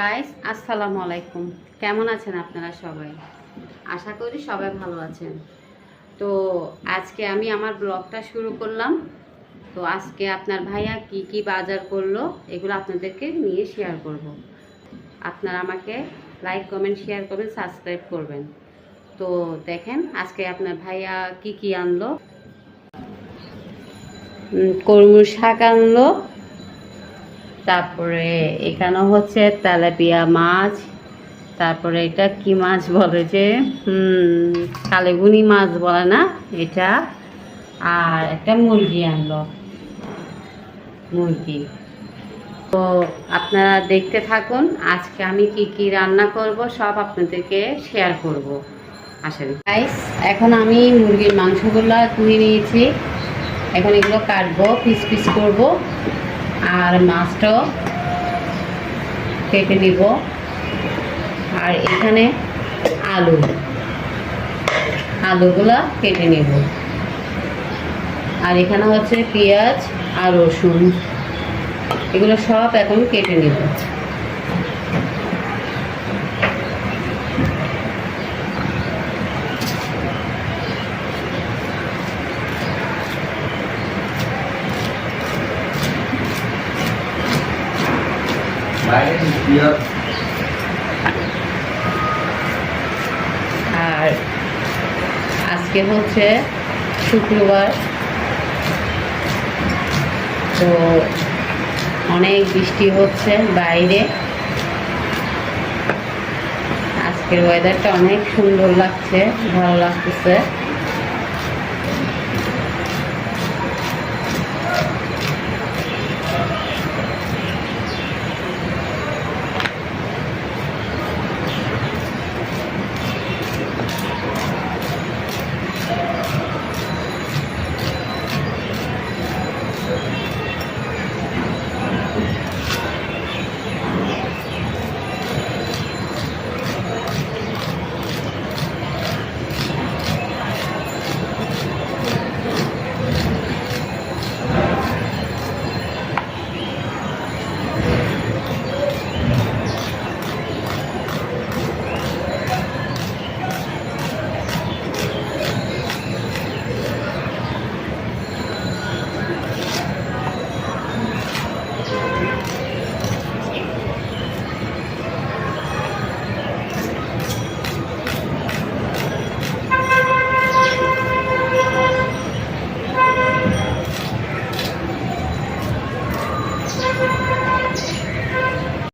Guys আসসালামু আলাইকুম। কেমন আছেন আপনারা সবাই? আশা করি সবাই ভালো আছেন। তো আজকে আমি আমার ব্লগটা শুরু করলাম। তো আজকে আপনার ভাইয়া কি কি বাজার করলো এগুলো আপনাদেরকে নিয়ে শেয়ার করব। আপনারা আমাকে লাইক কমেন্ট শেয়ার করবেন, সাবস্ক্রাইব করবেন। তো দেখেন আজকে আপনার ভাইয়া কি কি আনলো। কলমির শাক আনলো, তারপরে এখানে হচ্ছে তেলাপিয়া মাছ, তারপরে এটা কি মাছ বলে যে কালেগুনি মাছ বলে না এটা, আর একটা মুরগি আনলো, মুরগি। তো আপনারা দেখতে থাকুন, আজকে আমি কি কি রান্না করব সব আপনাদেরকে শেয়ার করব। আসেন গাইস, এখন আমি মুরগির মাংসগুলো ধুয়ে নিয়েছি, এখন এগুলো কাটবো, পিস পিস করব, আর মাছটাও কেটে নিব। আর এখানে আলুগুলা কেটে নিব, আর এখানে হচ্ছে পেঁয়াজ আর রসুন, এগুলো সব এখন কেটে নিব। আর আজকে হচ্ছে শুক্রবার, তো অনেক বৃষ্টি হচ্ছে বাইরে। আজকের ওয়েদারটা অনেক সুন্দর লাগছে, ভালো লাগতেছে।